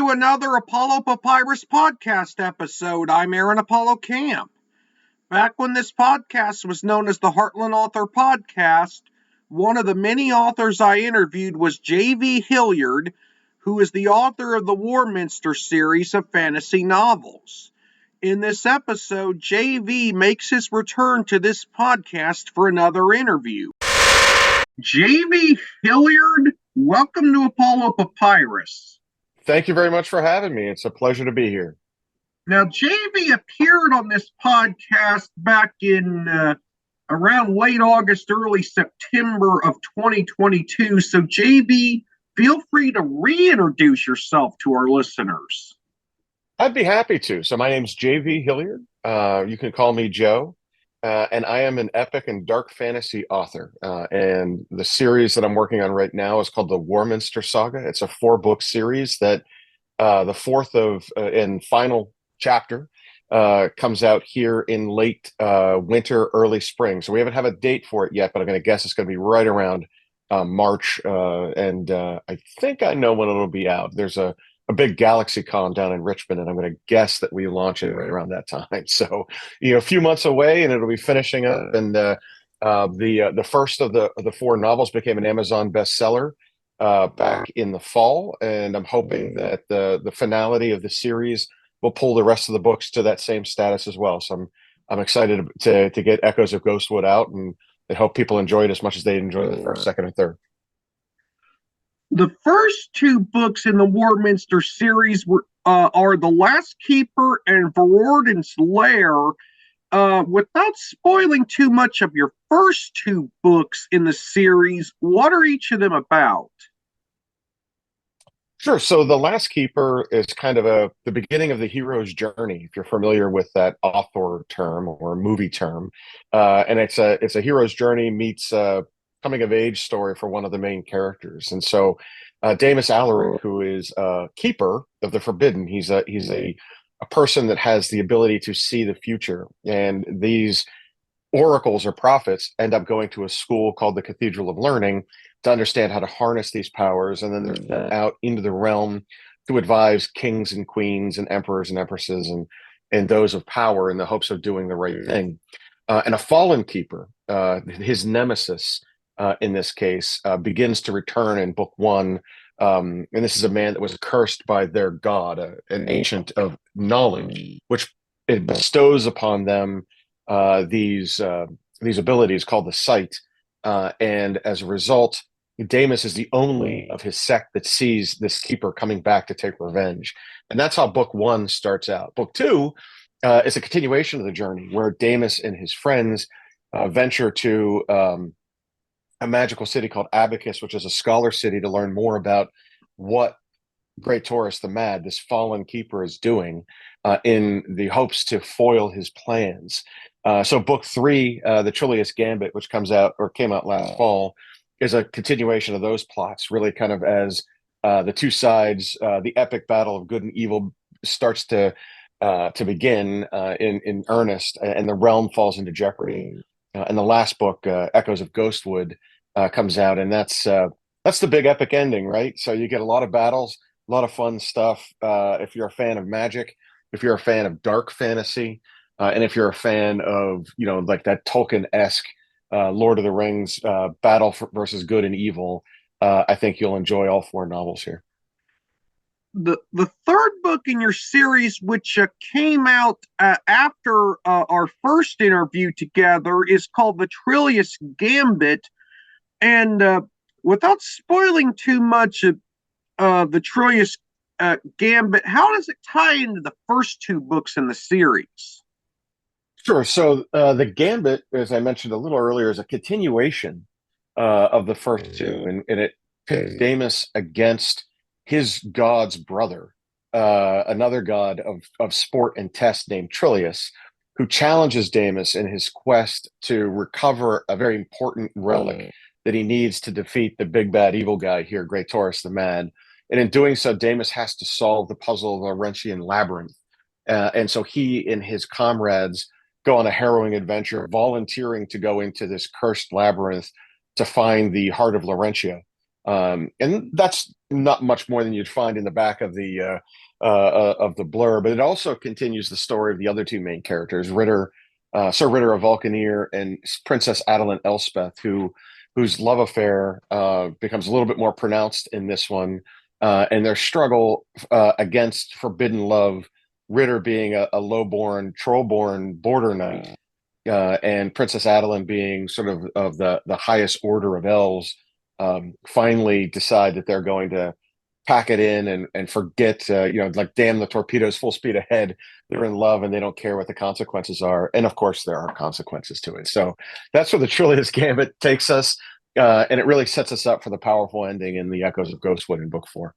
to another Apollo Papyrus podcast episode. I'm Aaron Apollo Camp. Back when this podcast was known as the Heartland Author Podcast, one of the many authors I interviewed was J.V. Hilliard, who is the author of the Warminster Series of fantasy novels. In this episode, J.V. makes his return to this podcast for another interview. J.V. Hilliard, welcome to Apollo Papyrus. Thank you very much for having me. It's a pleasure to be here. Now, J.V. appeared on this podcast back in around late August, early September of 2022. So, J.V., feel free to reintroduce yourself to our listeners. I'd be happy to. So my name's J.V. Hilliard. You can call me Joe. And I am an epic and dark fantasy author. And the series that I'm working on right now is called the Warminster Saga. It's a 4-book series that the fourth and final chapter comes out here in late winter, early spring. So we haven't have a date for it yet, but I'm going to guess it's going to be right around March. And I think I know when it'll be out. There's a big GalaxyCon down in Richmond, and I'm going to guess that we launch it right around that time. So, a few months away, and it'll be finishing up. And the first of the 4 novels became an Amazon bestseller back in the fall, and I'm hoping that the finality of the series will pull the rest of the books to that same status as well. So I'm excited to get Echoes of Ghostwood out, and I hope people enjoy it as much as they enjoy the first, second, and third. The first 2 books in the Warminster series are The Last Keeper and Vorodin's Lair. Without spoiling too much of your first 2 books in the series, what are each of them about? Sure. So The Last Keeper is kind of the beginning of the hero's journey, if you're familiar with that author term or movie term. And it's a hero's journey meets coming of age story for one of the main characters. And so Damus Alaric, who is a keeper of the forbidden, he's a person that has the ability to see the future. And these oracles or prophets end up going to a school called the Cathedral of Learning to understand how to harness these powers. And then they're sent out into the realm to advise kings and queens and emperors and empresses and those of power in the hopes of doing the right thing. And a fallen keeper, his nemesis, in this case, begins to return in book 1. And this is a man that was cursed by their god, an ancient of knowledge, which it bestows upon them these abilities called the sight. And as a result, Damus is the only of his sect that sees this keeper coming back to take revenge. And that's how book 1 starts out. Book 2 is a continuation of the journey where Damus and his friends venture to a magical city called Abacus, which is a scholar city, to learn more about what Great Taurus the Mad, this fallen keeper, is doing in the hopes to foil his plans. So book 3, the Trillias Gambit, which came out last fall, is a continuation of those plots, really kind of as the two sides, the epic battle of good and evil starts to begin in earnest, and the realm falls into jeopardy. And the last book, Echoes of Ghostwood, comes out, and that's the big epic ending, right? So you get a lot of battles, a lot of fun stuff. If you're a fan of magic, if you're a fan of dark fantasy, and if you're a fan of like that Tolkien-esque Lord of the Rings battle versus good and evil, I think you'll enjoy all 4 novels here. The third book in your series, which came out after our first interview together, is called the Trillias Gambit. And without spoiling too much of the Trillias Gambit, how does it tie into the first 2 books in the series? Sure. So the Gambit, as I mentioned a little earlier, is a continuation of the first 2, and it pits Damus against his god's brother, another god of sport and test named Trillias, who challenges Damus in his quest to recover a very important relic that he needs to defeat the big bad evil guy here, Great Taurus the Mad. And in doing so, Damus has to solve the puzzle of the Laurentian labyrinth. And so he and his comrades go on a harrowing adventure, volunteering to go into this cursed labyrinth to find the heart of Laurentia. And that's not much more than you'd find in the back of the blur, but it also continues the story of the other two main characters, Sir Ritter of Vulcaneer and Princess Adeline Elspeth, whose love affair becomes a little bit more pronounced in this one, and their struggle against forbidden love. Ritter being a lowborn, trollborn border knight, and Princess Adeline being sort of the highest order of elves, finally decide that they're going to pack it in and forget, like damn the torpedoes, full speed ahead. They're in love and they don't care what the consequences are. And of course, there are consequences to it. So that's where the Trillias Gambit takes us, and it really sets us up for the powerful ending in the Echoes of Ghostwood in book 4.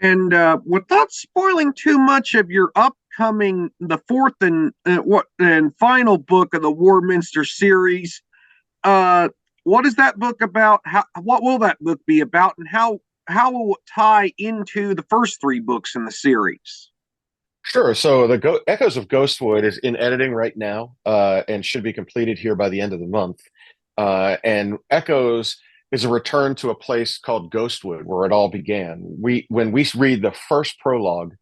And without spoiling too much of your upcoming, the fourth and final book of the Warminster series, what is that book about? What will that book be about, and how will it tie into the first 3 books in the series? Sure. So the Echoes of Ghostwood is in editing right now, and should be completed here by the end of the month. And Echoes is a return to a place called Ghostwood, where it all began. When we read the first prologue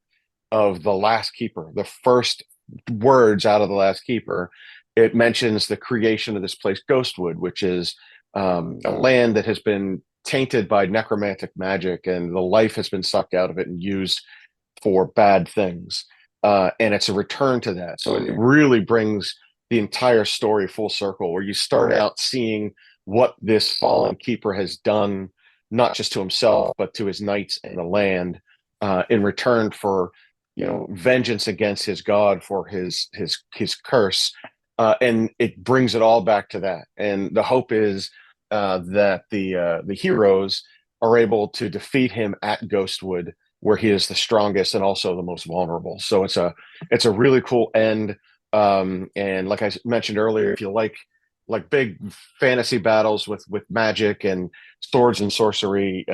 of The Last Keeper, the first words out of The Last Keeper, it mentions the creation of this place, Ghostwood, which is a land that has been tainted by necromantic magic, and the life has been sucked out of it and used for bad things. And it's a return to that. So it really brings the entire story full circle, where you start out seeing what this fallen keeper has done, not just to himself, but to his knights and the land, in return for, vengeance against his god for his curse. And it brings it all back to that. And the hope is that the heroes are able to defeat him at Ghostwood, where he is the strongest and also the most vulnerable. So it's a really cool end. And like I mentioned earlier, if you like big fantasy battles with magic and swords and sorcery,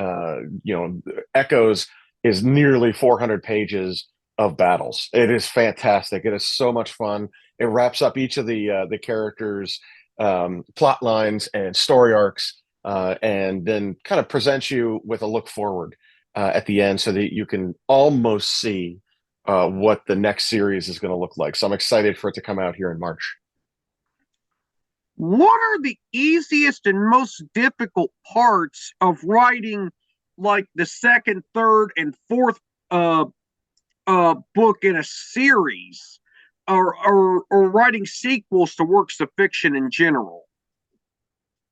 Echoes is nearly 400 pages of battles. It is fantastic. It is so much fun. It wraps up each of the characters' plot lines and story arcs, and then kind of presents you with a look forward at the end, so that you can almost see what the next series is going to look like. So I'm excited for it to come out here in March. What are the easiest and most difficult parts of writing, like the second, third, and fourth book in a series, or writing sequels to works of fiction in general?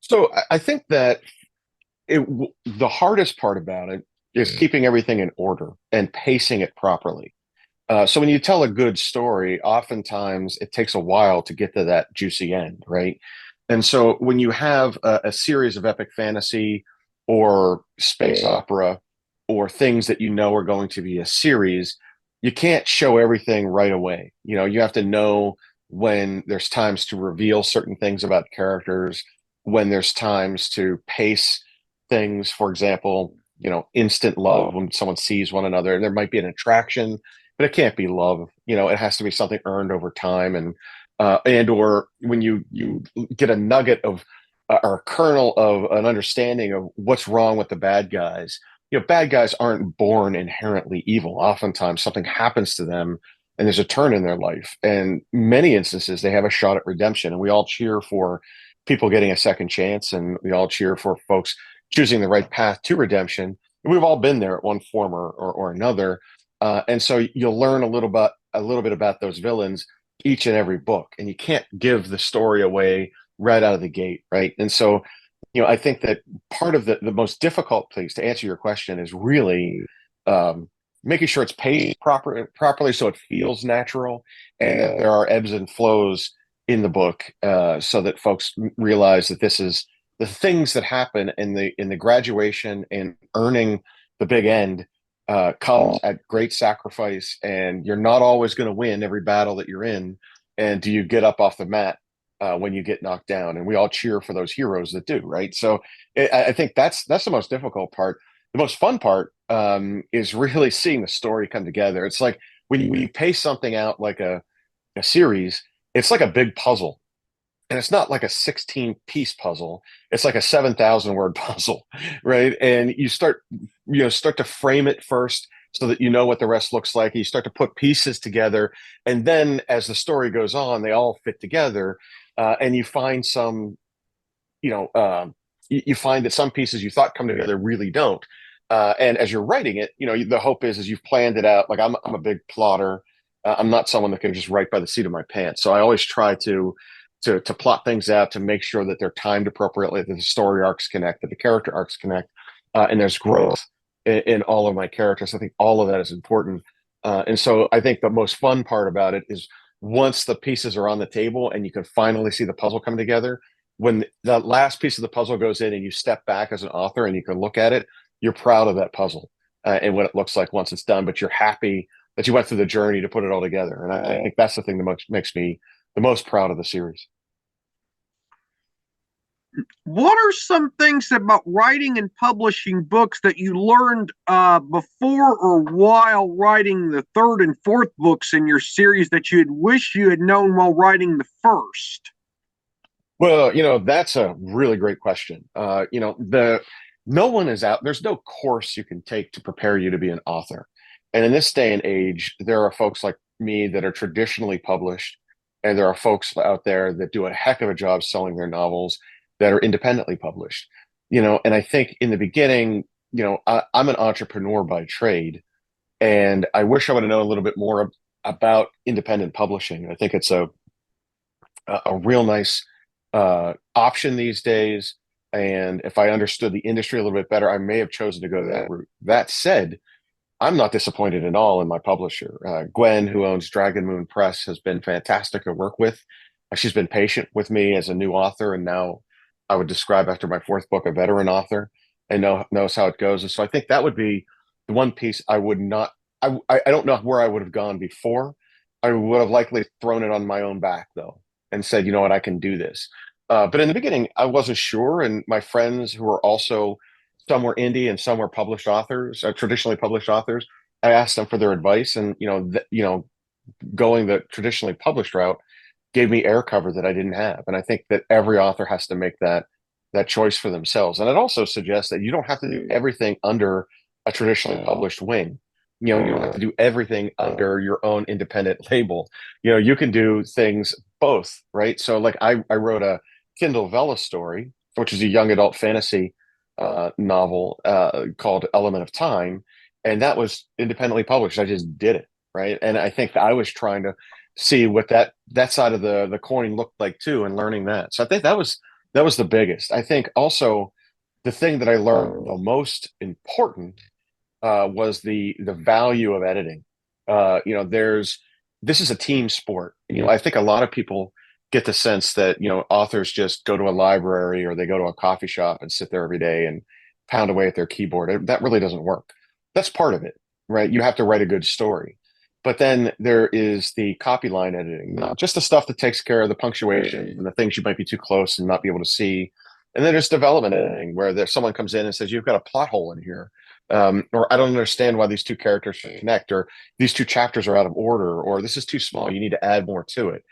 So I think that the hardest part about it is keeping everything in order and pacing it properly. So when you tell a good story, oftentimes it takes a while to get to that juicy end, right? And so when you have a series of epic fantasy or space opera or things that are going to be a series, you can't show everything right away. You have to know when there's times to reveal certain things about characters, when there's times to pace things. For example, instant love, when someone sees one another, there might be an attraction, but it can't be love. It has to be something earned over time, and or when you get a nugget of or a kernel of an understanding of what's wrong with the bad guys. Bad guys aren't born inherently evil. Oftentimes something happens to them and there's a turn in their life. And many instances they have a shot at redemption, and we all cheer for people getting a second chance, and we all cheer for folks choosing the right path to redemption. And we've all been there at one form or another. And so you'll learn a little bit about those villains each and every book, and you can't give the story away right out of the gate, right? And so, I think that part of the most difficult place to answer your question is really making sure it's paced properly, so it feels natural, and that there are ebbs and flows in the book, so that folks realize that this is the things that happen in the graduation and earning the big end comes at great sacrifice, and you're not always going to win every battle that you're in. And do you get up off the mat when you get knocked down? And we all cheer for those heroes that do, right? So I think that's the most difficult part. The most fun part is really seeing the story come together. It's like when you pace something out like a series, it's like a big puzzle. and it's not like a 16-piece puzzle. It's like a 7,000 word puzzle, right? And start to frame it first so that you know what the rest looks like. You start to put pieces together, and then as the story goes on, they all fit together, and you find some, you know, you find that some pieces you thought come together really don't. And as you're writing it, the hope is you've planned it out. Like I'm a big plotter. I'm not someone that can just write by the seat of my pants. So I always try to plot things out to make sure that they're timed appropriately, that the story arcs connect, that the character arcs connect, and there's growth in all of my characters. I think all of that is important. And so I think the most fun part about it is once the pieces are on the table and you can finally see the puzzle come together, when the last piece of the puzzle goes in and you step back as an author and you can look at it, you're proud of that puzzle and what it looks like once it's done, but you're happy that you went through the journey to put it all together. And I think that's the thing that makes me the most proud of the series. What are some things about writing and publishing books that you learned before or while writing the third and fourth books in your series that you had wished you had known while writing the first? Well, that's a really great question. No one is out. There's no course you can take to prepare you to be an author. And in this day and age, there are folks like me that are traditionally published, and there are folks out there that do a heck of a job selling their novels that are independently published. And I think in the beginning, I'm an entrepreneur by trade, and I wish I would have known a little bit more about independent publishing. I think it's a real nice option these days. And if I understood the industry a little bit better, I may have chosen to go that route. That said, I'm not disappointed at all in my publisher. Gwen, who owns Dragon Moon Press, has been fantastic to work with. She's been patient with me as a new author, and now I would describe after my fourth book a veteran author, and knows how it goes. And so I think that would be the one piece I would not. I don't know where I would have gone before. I would have likely thrown it on my own back though, and said, you know what, I can do this. But in the beginning, I wasn't sure, and my friends who were also some were indie and some were published authors, traditionally published authors. I asked them for their advice, and going the traditionally published route gave me air cover that I didn't have. And I think that every author has to make that choice for themselves. And it also suggests that you don't have to do everything under a traditionally published wing. You don't have to do everything under your own independent label. You can do things both, right? So like I wrote a Kindle Vella story, which is a young adult fantasy novel called Element of Time, and that was independently published. I just did it, right? And I think that I was trying to see what that side of the coin looked like too, and learning that. So I think that was the biggest. I think also the thing that I learned the most important was the value of editing. This is a team sport. I think a lot of people get the sense that authors just go to a library or they go to a coffee shop and sit there every day and pound away at their keyboard. That really doesn't work. That's part of it, right? You have to write a good story. But then there is the copy line editing, just the stuff that takes care of the punctuation and the things you might be too close and not be able to see. And then there's development editing, where someone comes in and says, you've got a plot hole in here. Or I don't understand why these two characters connect, or these two chapters are out of order, or this is too small. You need to add more to it.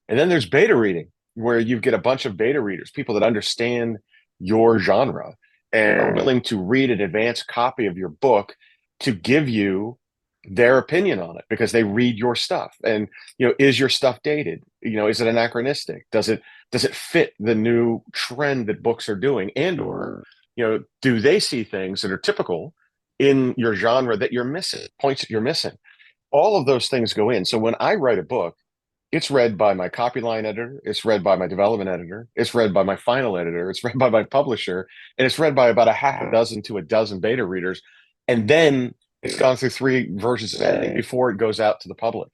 And then there's beta reading, where you get a bunch of beta readers, people that understand your genre and are willing to read an advanced copy of your book to give you their opinion on it because they read your stuff. And is your stuff dated? Is it anachronistic? Does it fit the new trend that books are doing? And or do they see things that are typical in your genre that you're missing, points that you're missing? All of those things go in. So when I write a book, it's read by my copy line editor, it's read by my development editor, it's read by my final editor, it's read by my publisher, and it's read by about a half a dozen to a dozen beta readers. And then it's gone through 3 versions of editing before it goes out to the public.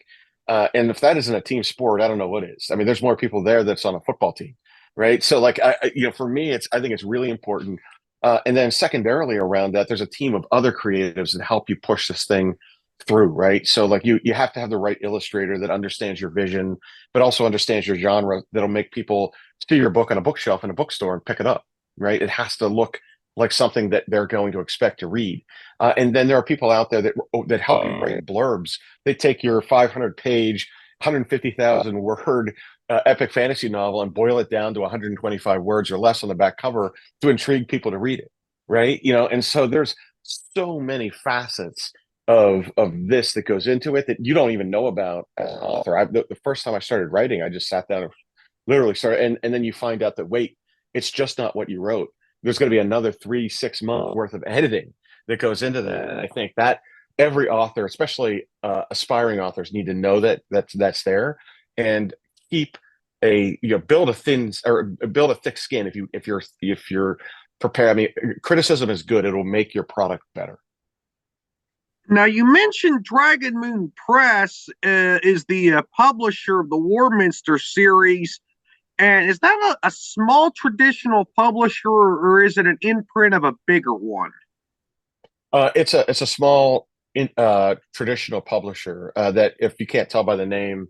And if that isn't a team sport, I don't know what is. I mean, there's more people there that's on a football team, right? So like, for me, I think it's really important. And then secondarily around that, there's a team of other creatives that help you push this thing through, right? So like you have to have the right illustrator that understands your vision, but also understands your genre, that'll make people see your book on a bookshelf in a bookstore and pick it up, right? It has to look like something that they're going to expect to read. And then there are people out there that help you write blurbs. They take your 500-page, 150,000 word epic fantasy novel and boil it down to 125 words or less on the back cover to intrigue people to read it, right? And so there's so many facets of this that goes into it that you don't even know about as an author. The first time I started writing, I just sat down and literally started, and then you find out that wait, it's just not what you wrote. There's going to be another 3 6 months worth of editing that goes into that, and I think that every author, especially aspiring authors, need to know that that's there, and keep build a thin or build a thick skin if you're prepared. I mean, criticism is good; it'll make your product better. Now, you mentioned Dragon Moon Press is the publisher of the Warminster series. And is that a small traditional publisher, or is it an imprint of a bigger one? It's a small traditional publisher that, if you can't tell by the name,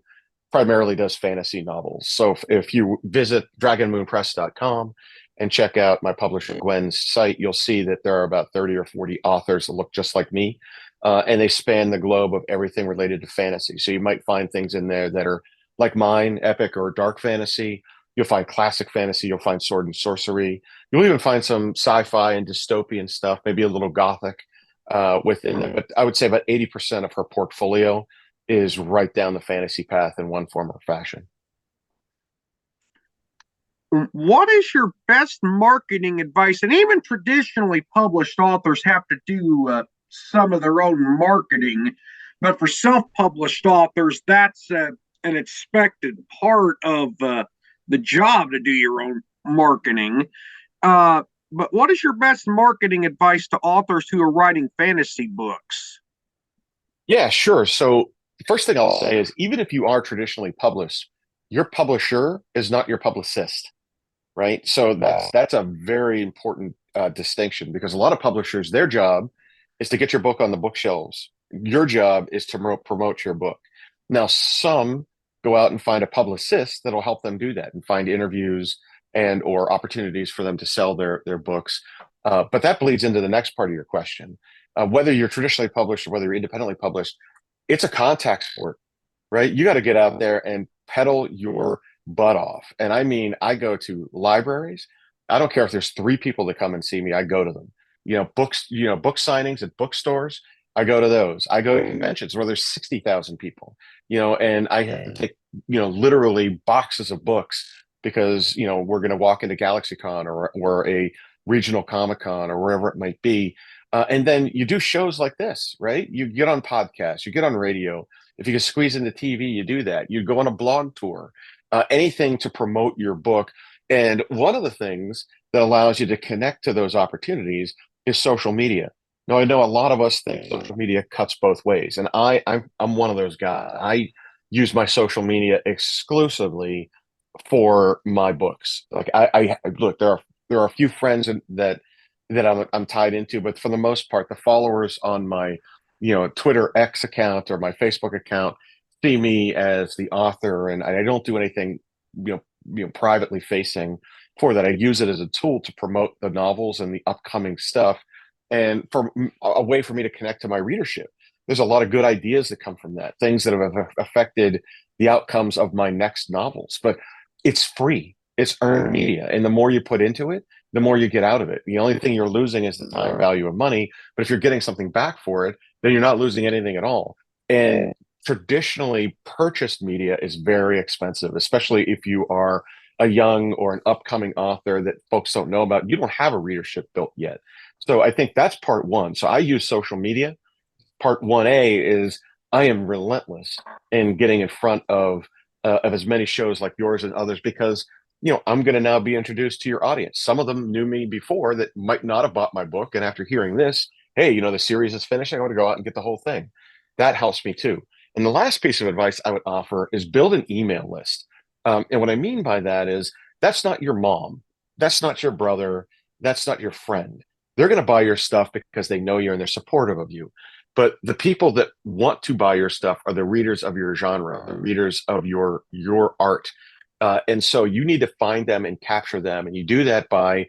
primarily does fantasy novels. So if you visit dragonmoonpress.com and check out my publisher Gwen's site, you'll see that there are about 30 or 40 authors that look just like me, and they span the globe of everything related to fantasy. So you might find things in there that are like mine, epic or dark fantasy. You'll find classic fantasy. You'll find sword and sorcery. You'll even find some sci-fi and dystopian stuff, maybe a little gothic within there. But I would say about 80% of her portfolio is right down the fantasy path in one form or fashion. What is your best marketing advice? And even traditionally published authors have to do some of their own marketing, but for self-published authors, that's an expected part of the job to do your own marketing. But what is your best marketing advice to authors who are writing fantasy books? Yeah, sure. So the first thing I'll say is, even if you are traditionally published, your publisher is not your publicist, right? So that's a very important distinction, because a lot of publishers, their job is to get your book on the bookshelves. Your job is to promote your book. Now, some go out and find a publicist that'll help them do that and find interviews and or opportunities for them to sell their books. But that bleeds into the next part of your question. Whether you're traditionally published or whether you're independently published, it's a contact sport, right? You got to get out there and pedal your butt off. And I mean, I go to libraries. I don't care if there's 3 people that come and see me, I go to them. Books, book signings at bookstores, I go to those. I go to conventions where there's 60,000 people, and I have to take, literally boxes of books because, we're going to walk into GalaxyCon or a regional Comic Con or wherever it might be. And then you do shows like this, right? You get on podcasts, you get on radio. If you can squeeze into TV, you do that. You go on a blog tour, anything to promote your book. And one of the things that allows you to connect to those opportunities is social media. Now, I know a lot of us think social media cuts both ways, and I'm one of those guys. I use my social media exclusively for my books. Like I look, there are a few friends that I'm tied into, but for the most part, the followers on my Twitter X account or my Facebook account see me as the author, and I don't do anything privately facing for that. I use it as a tool to promote the novels and the upcoming stuff, and for a way for me to connect to my readership. There's a lot of good ideas that come from that, things that have affected the outcomes of my next novels. But it's free, it's earned media, and the more you put into it, the more you get out of it. The only thing you're losing is the time value of money. But if you're getting something back for it, then you're not losing anything at all. And traditionally purchased media is very expensive, especially if you are a young or an upcoming author that folks don't know about. You don't have a readership built yet. So I think that's part one. So I use social media. Part 1A is I am relentless in getting in front of as many shows like yours and others, because I'm going to now be introduced to your audience. Some of them knew me before that might not have bought my book, and after hearing this, hey, the series is finished, I want to go out and get the whole thing. That helps me too. And the last piece of advice I would offer is build an email list. And what I mean by that is, that's not your mom, that's not your brother, that's not your friend. They're going to buy your stuff because they know you and they're supportive of you. But the people that want to buy your stuff are the readers of your genre, the readers of your art. And so you need to find them and capture them. And you do that by,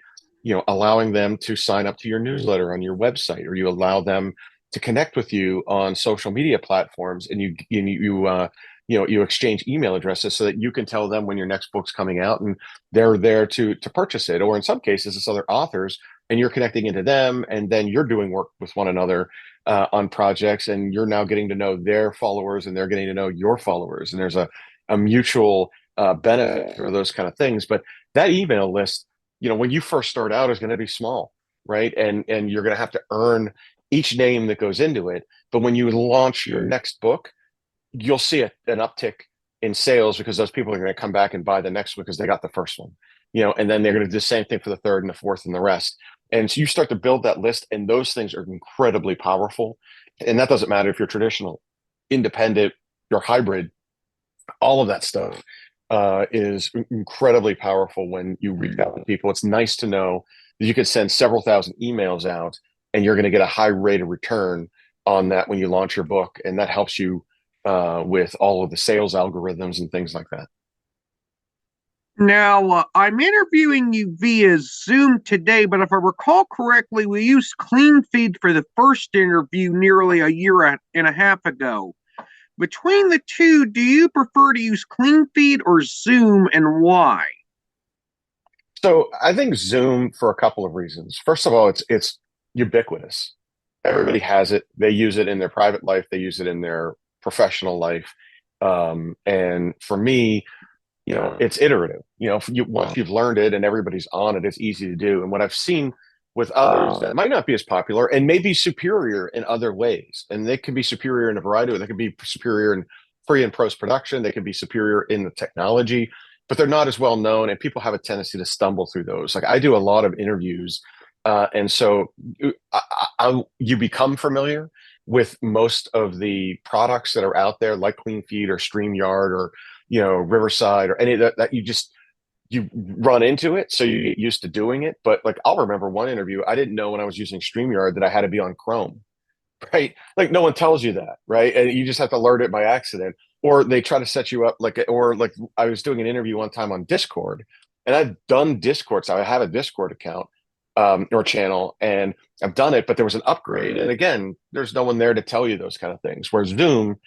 allowing them to sign up to your newsletter on your website, or you allow them to connect with you on social media platforms, and you you exchange email addresses so that you can tell them when your next book's coming out, and they're there to purchase it. Or in some cases, it's other authors, and you're connecting into them, and then you're doing work with one another on projects, and you're now getting to know their followers, and they're getting to know your followers, and there's a mutual benefit for those kind of things. But that email list, when you first start out, is going to be small, right? And you're going to have to earn each name that goes into it. But when you launch your next book, you'll see an uptick in sales, because those people are going to come back and buy the next one because they got the first one, and then they're going to do the same thing for the third and the fourth and the rest. And so you start to build that list, and those things are incredibly powerful. And that doesn't matter if you're traditional, independent, you're hybrid, all of that stuff is incredibly powerful when you reach out to people. It's nice to know that you could send several thousand emails out, and you're going to get a high rate of return on that when you launch your book. And that helps you with all of the sales algorithms and things like that. Now, I'm interviewing you via Zoom today, but if I recall correctly, we used CleanFeed for the first interview nearly a year and a half ago. Between the two, do you prefer to use CleanFeed or Zoom, and why? So I think Zoom, for a couple of reasons. First of all, it's ubiquitous. Everybody has it. They use it in their private life. They use it in their professional life. And for me, it's iterative. Once you've learned it and everybody's on it, it's easy to do. And what I've seen with others that might not be as popular and may be superior in other ways, and they can be superior in a variety of ways. They can be superior in pre and post production. They can be superior in the technology, but they're not as well known, and people have a tendency to stumble through those. Like, I do a lot of interviews, and so you become familiar with most of the products that are out there, like CleanFeed or StreamYard or Riverside or any of that you run into it, so you get used to doing it. But like, I'll remember one interview, I didn't know when I was using StreamYard that I had to be on Chrome, right? Like, no one tells you that, right? And you just have to learn it by accident. Or they try to set you up like I was doing an interview one time on Discord, and I've done Discord, so I have a Discord account or channel, and I've done it, but there was an upgrade. And again, there's no one there to tell you those kind of things. Whereas Zoom,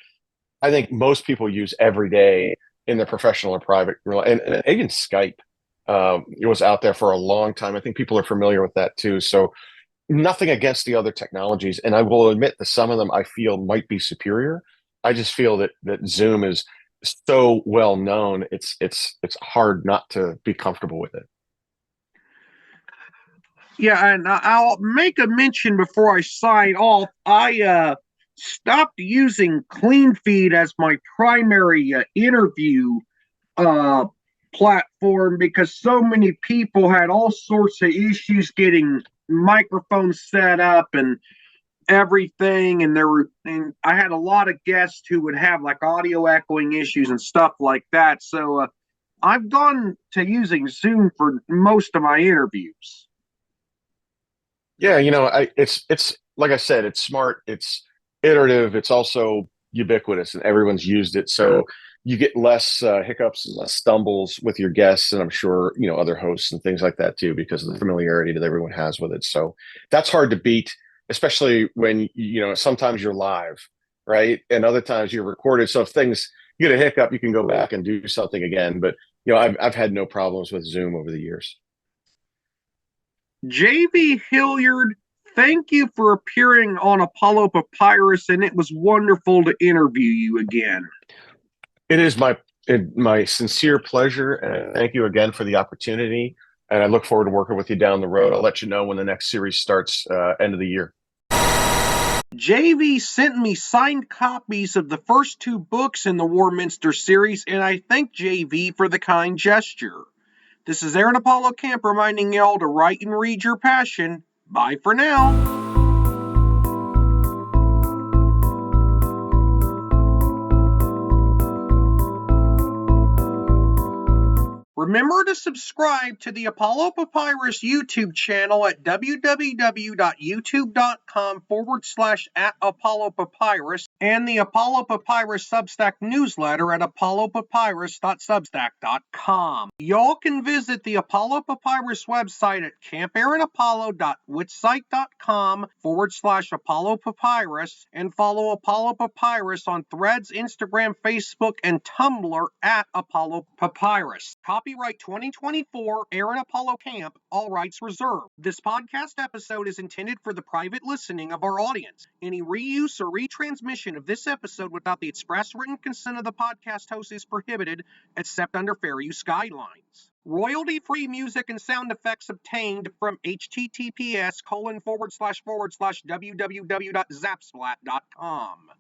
I think most people use every day in their professional or private, and even Skype. It was out there for a long time. I think people are familiar with that too. So nothing against the other technologies, and I will admit that some of them I feel might be superior. I just feel that Zoom is so well known. It's hard not to be comfortable with it. Yeah, and I'll make a mention before I sign off. I stopped using CleanFeed as my primary interview platform because so many people had all sorts of issues getting microphones set up and everything, and I had a lot of guests who would have like audio echoing issues and stuff like that. So I've gone to using Zoom for most of my interviews. Yeah, it's like I said, it's smart, it's iterative, it's also ubiquitous, and everyone's used it. So you get less hiccups and less stumbles with your guests, and I'm sure other hosts and things like that too, because of the familiarity that everyone has with it. So that's hard to beat, especially when sometimes you're live, right, and other times you're recorded. So if you get a hiccup, you can go back and do something again. But I've had no problems with Zoom over the years. J.V. Hilliard, thank you for appearing on Apollo Papyrus, and it was wonderful to interview you again. It is my sincere pleasure, and thank you again for the opportunity. And I look forward to working with you down the road. I'll let you know when the next series starts, end of the year. JV sent me signed copies of the first 2 books in the Warminster series, and I thank JV for the kind gesture. This is Aaron Apollo Camp reminding y'all to write and read your passion. Bye for now. Remember to subscribe to the Apollo Papyrus YouTube channel at www.youtube.com/@ApolloPapyrus and the Apollo Papyrus Substack newsletter at apollopapyrus.substack.com. Y'all can visit the Apollo Papyrus website at campaaronapollo.wixsite.com/Apollo Papyrus and follow Apollo Papyrus on Threads, Instagram, Facebook, and Tumblr at Apollo Papyrus. Copyright 2024, Aaron Apollo Camp, all rights reserved. This podcast episode is intended for the private listening of our audience. Any reuse or retransmission of this episode without the express written consent of the podcast host is prohibited, except under fair use guidelines. Royalty-free music and sound effects obtained from https://www.zapsplat.com.